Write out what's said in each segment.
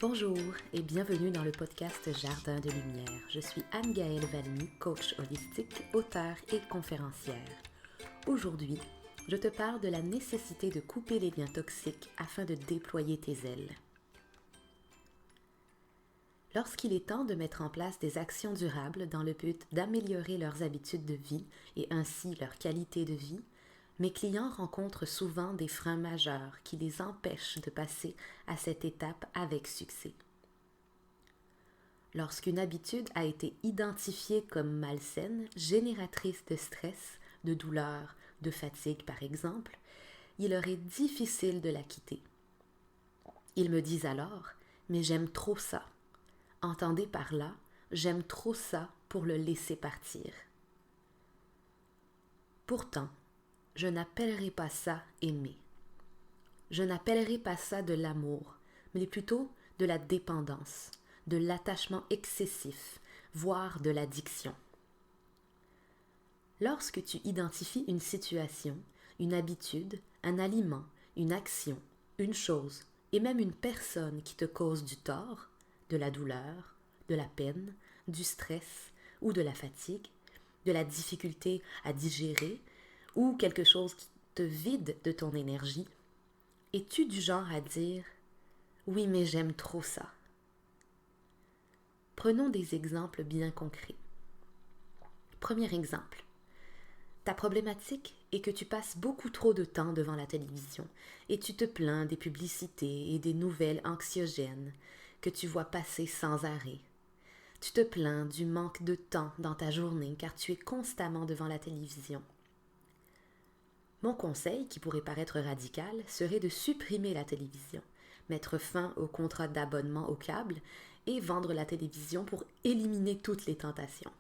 Bonjour et bienvenue dans le podcast Jardin de Lumière. Je suis Anne-Gaëlle Valmy, coach holistique, auteure et conférencière. Aujourd'hui, je te parle de la nécessité de couper les liens toxiques afin de déployer tes ailes. Lorsqu'il est temps de mettre en place des actions durables dans le but d'améliorer leurs habitudes de vie et ainsi leur qualité de vie, mes clients rencontrent souvent des freins majeurs qui les empêchent de passer à cette étape avec succès. Lorsqu'une habitude a été identifiée comme malsaine, génératrice de stress, de douleur, de fatigue par exemple, il leur est difficile de la quitter. Ils me disent alors « mais j'aime trop ça ». Entendez par là « j'aime trop ça pour le laisser partir ». Pourtant, je n'appellerai pas ça aimer. Je n'appellerai pas ça de l'amour, mais plutôt de la dépendance, de l'attachement excessif, voire de l'addiction. Lorsque tu identifies une situation, une habitude, un aliment, une action, une chose et même une personne qui te cause du tort, de la douleur, de la peine, du stress ou de la fatigue, de la difficulté à digérer ou quelque chose qui te vide de ton énergie, es-tu du genre à dire « oui, mais j'aime trop ça ». Prenons des exemples bien concrets. Premier exemple. Ta problématique est que tu passes beaucoup trop de temps devant la télévision et tu te plains des publicités et des nouvelles anxiogènes que tu vois passer sans arrêt. Tu te plains du manque de temps dans ta journée car tu es constamment devant la télévision. Mon conseil, qui pourrait paraître radical, serait de supprimer la télévision, mettre fin au contrat d'abonnement au câble et vendre la télévision pour éliminer toutes les tentations.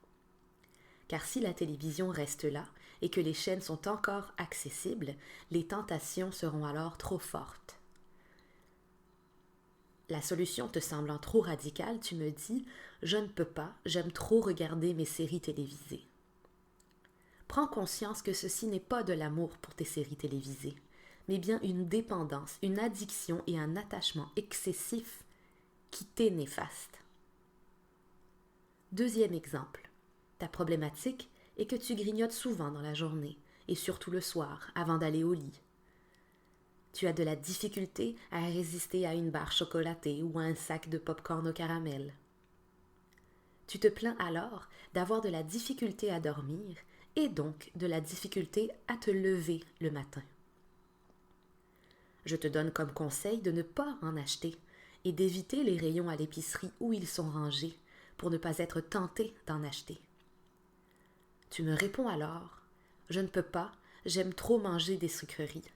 Car si la télévision reste là et que les chaînes sont encore accessibles, les tentations seront alors trop fortes. La solution te semblant trop radicale, tu me dis « je ne peux pas, j'aime trop regarder mes séries télévisées ». Prends conscience que ceci n'est pas de l'amour pour tes séries télévisées, mais bien une dépendance, une addiction et un attachement excessif qui t'est néfaste. Deuxième exemple, ta problématique est que tu grignotes souvent dans la journée et surtout le soir avant d'aller au lit. Tu as de la difficulté à résister à une barre chocolatée ou à un sac de pop-corn au caramel. Tu te plains alors d'avoir de la difficulté à dormir et donc de la difficulté à te lever le matin. Je te donne comme conseil de ne pas en acheter et d'éviter les rayons à l'épicerie où ils sont rangés pour ne pas être tenté d'en acheter. Tu me réponds alors « je ne peux pas, j'aime trop manger des sucreries ».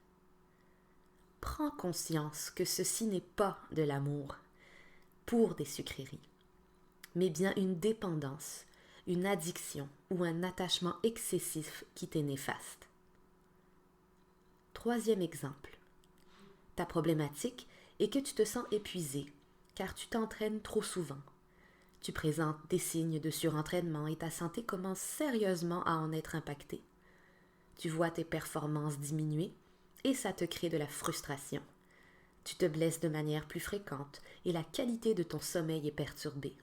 Prends conscience que ceci n'est pas de l'amour pour des sucreries, mais bien une dépendance, une addiction ou un attachement excessif qui t'est néfaste. Troisième exemple. Ta problématique est que tu te sens épuisé car tu t'entraînes trop souvent. Tu présentes des signes de surentraînement et ta santé commence sérieusement à en être impactée. Tu vois tes performances diminuer et ça te crée de la frustration. Tu te blesses de manière plus fréquente et la qualité de ton sommeil est perturbée.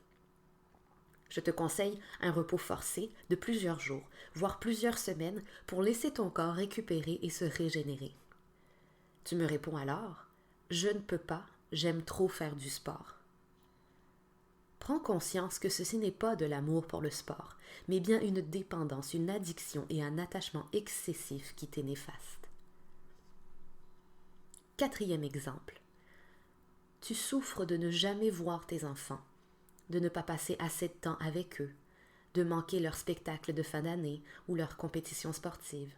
Je te conseille un repos forcé de plusieurs jours, voire plusieurs semaines pour laisser ton corps récupérer et se régénérer. Tu me réponds alors « je ne peux pas, j'aime trop faire du sport ». Prends conscience que ceci n'est pas de l'amour pour le sport, mais bien une dépendance, une addiction et un attachement excessif qui t'est néfaste. Quatrième exemple. Tu souffres de ne jamais voir tes enfants, de ne pas passer assez de temps avec eux, de manquer leur spectacle de fin d'année ou leur compétition sportive.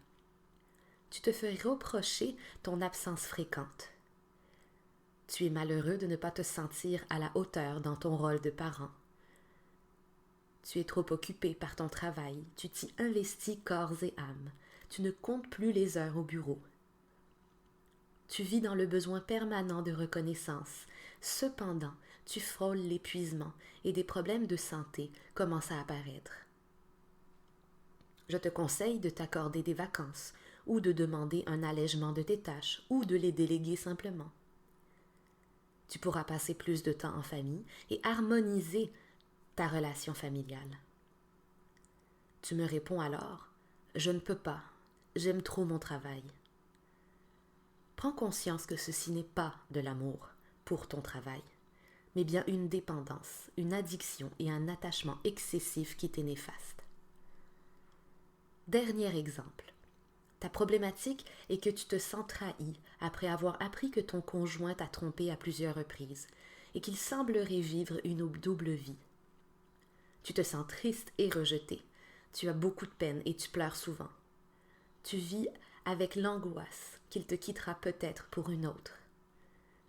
Tu te fais reprocher ton absence fréquente. Tu es malheureux de ne pas te sentir à la hauteur dans ton rôle de parent. Tu es trop occupé par ton travail, tu t'y investis corps et âme, tu ne comptes plus les heures au bureau. Tu vis dans le besoin permanent de reconnaissance. Cependant, tu frôles l'épuisement et des problèmes de santé commencent à apparaître. Je te conseille de t'accorder des vacances ou de demander un allègement de tes tâches ou de les déléguer simplement. Tu pourras passer plus de temps en famille et harmoniser ta relation familiale. Tu me réponds alors, je ne peux pas, j'aime trop mon travail. Prends conscience que ceci n'est pas de l'amour pour ton travail, mais bien une dépendance, une addiction et un attachement excessif qui t'est néfaste. Dernier exemple. Ta problématique est que tu te sens trahi après avoir appris que ton conjoint t'a trompé à plusieurs reprises et qu'il semblerait vivre une double vie. Tu te sens triste et rejeté. Tu as beaucoup de peine et tu pleures souvent. Tu vis avec l'angoisse qu'il te quittera peut-être pour une autre.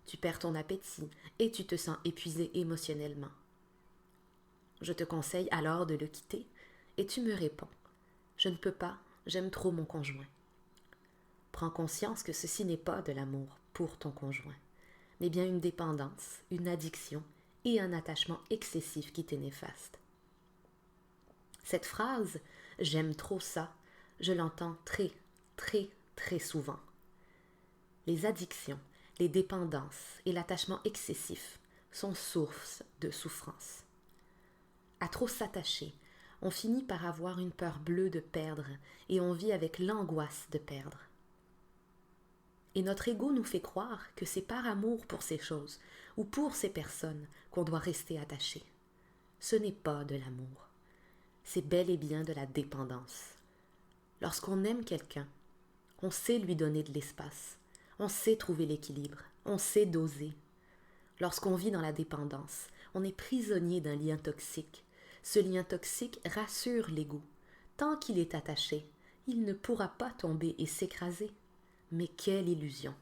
Tu perds ton appétit et tu te sens épuisé émotionnellement. Je te conseille alors de le quitter et tu me réponds « Je ne peux pas, j'aime trop mon conjoint ». Prends conscience que ceci n'est pas de l'amour pour ton conjoint, mais bien une dépendance, une addiction et un attachement excessif qui t'est néfaste. Cette phrase « j'aime trop ça », je l'entends très souvent. Les addictions, les dépendances et l'attachement excessif sont source de souffrance. À trop s'attacher, on finit par avoir une peur bleue de perdre et on vit avec l'angoisse de perdre. Et notre ego nous fait croire que c'est par amour pour ces choses ou pour ces personnes qu'on doit rester attaché. Ce n'est pas de l'amour. C'est bel et bien de la dépendance. Lorsqu'on aime quelqu'un, on sait lui donner de l'espace, on sait trouver l'équilibre, on sait doser. Lorsqu'on vit dans la dépendance, on est prisonnier d'un lien toxique. Ce lien toxique rassure l'ego. Tant qu'il est attaché, il ne pourra pas tomber et s'écraser. Mais quelle illusion!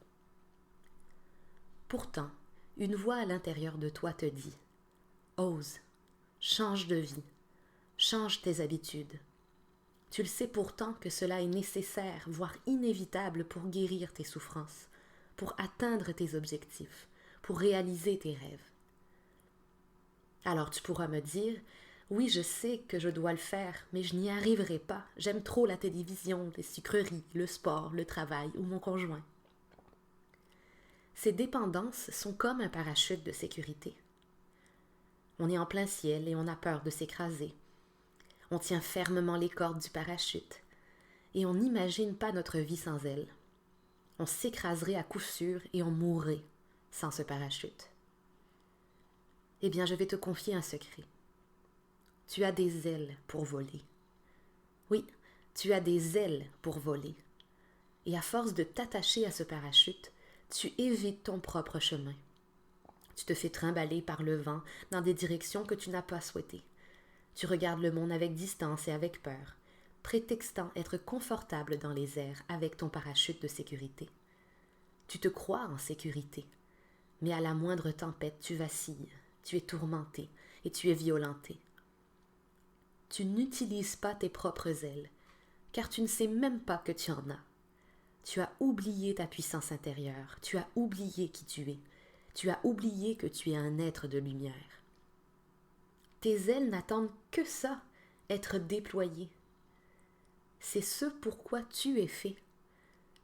Pourtant, une voix à l'intérieur de toi te dit « Ose, change de vie, change tes habitudes. » Tu le sais pourtant que cela est nécessaire, voire inévitable pour guérir tes souffrances, pour atteindre tes objectifs, pour réaliser tes rêves. Alors tu pourras me dire « Oui, je sais que je dois le faire, mais je n'y arriverai pas. J'aime trop la télévision, les sucreries, le sport, le travail ou mon conjoint. » Ces dépendances sont comme un parachute de sécurité. On est en plein ciel et on a peur de s'écraser. On tient fermement les cordes du parachute et on n'imagine pas notre vie sans elle. On s'écraserait à coup sûr et on mourrait sans ce parachute. Eh bien, je vais te confier un secret. Tu as des ailes pour voler. Oui, tu as des ailes pour voler. Et à force de t'attacher à ce parachute, tu évites ton propre chemin. Tu te fais trimballer par le vent dans des directions que tu n'as pas souhaitées. Tu regardes le monde avec distance et avec peur, prétextant être confortable dans les airs avec ton parachute de sécurité. Tu te crois en sécurité, mais à la moindre tempête, tu vacilles, tu es tourmenté et tu es violenté. Tu n'utilises pas tes propres ailes, car tu ne sais même pas que tu en as. Tu as oublié ta puissance intérieure, tu as oublié qui tu es, tu as oublié que tu es un être de lumière. Tes ailes n'attendent que ça, être déployées. C'est ce pourquoi tu es fait.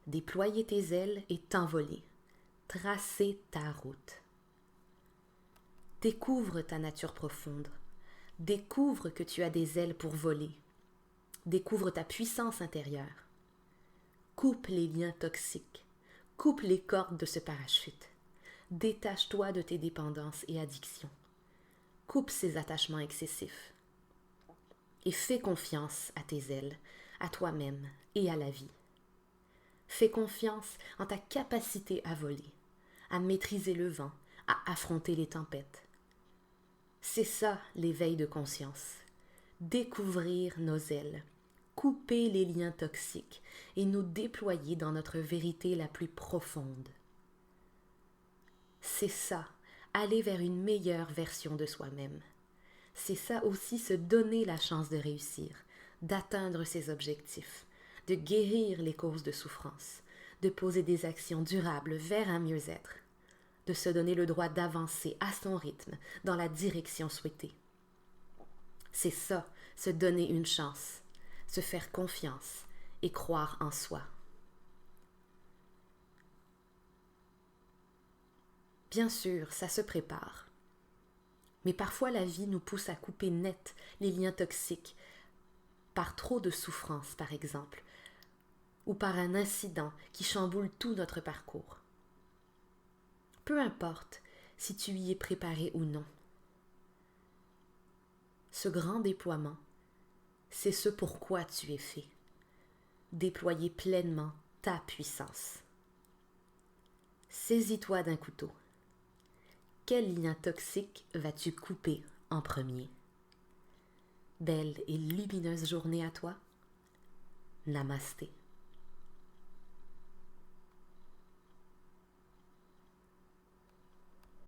Déployer tes ailes et t'envoler, tracer ta route. Découvre ta nature profonde. Découvre que tu as des ailes pour voler. Découvre ta puissance intérieure. Coupe les liens toxiques. Coupe les cordes de ce parachute. Détache-toi de tes dépendances et addictions. Coupe ces attachements excessifs. Et fais confiance à tes ailes, à toi-même et à la vie. Fais confiance en ta capacité à voler, à maîtriser le vent, à affronter les tempêtes. C'est ça l'éveil de conscience. Découvrir nos ailes, couper les liens toxiques et nous déployer dans notre vérité la plus profonde. C'est ça, aller vers une meilleure version de soi-même. C'est ça aussi se donner la chance de réussir, d'atteindre ses objectifs, de guérir les causes de souffrance, de poser des actions durables vers un mieux-être, de se donner le droit d'avancer à son rythme dans la direction souhaitée. C'est ça, se donner une chance, se faire confiance et croire en soi. Bien sûr, ça se prépare. Mais parfois la vie nous pousse à couper net les liens toxiques par trop de souffrance, par exemple, ou par un incident qui chamboule tout notre parcours. Peu importe si tu y es préparé ou non. Ce grand déploiement, c'est ce pourquoi tu es fait. Déployer pleinement ta puissance. Saisis-toi d'un couteau. Quel lien toxique vas-tu couper en premier? Belle et lumineuse journée à toi. Namasté.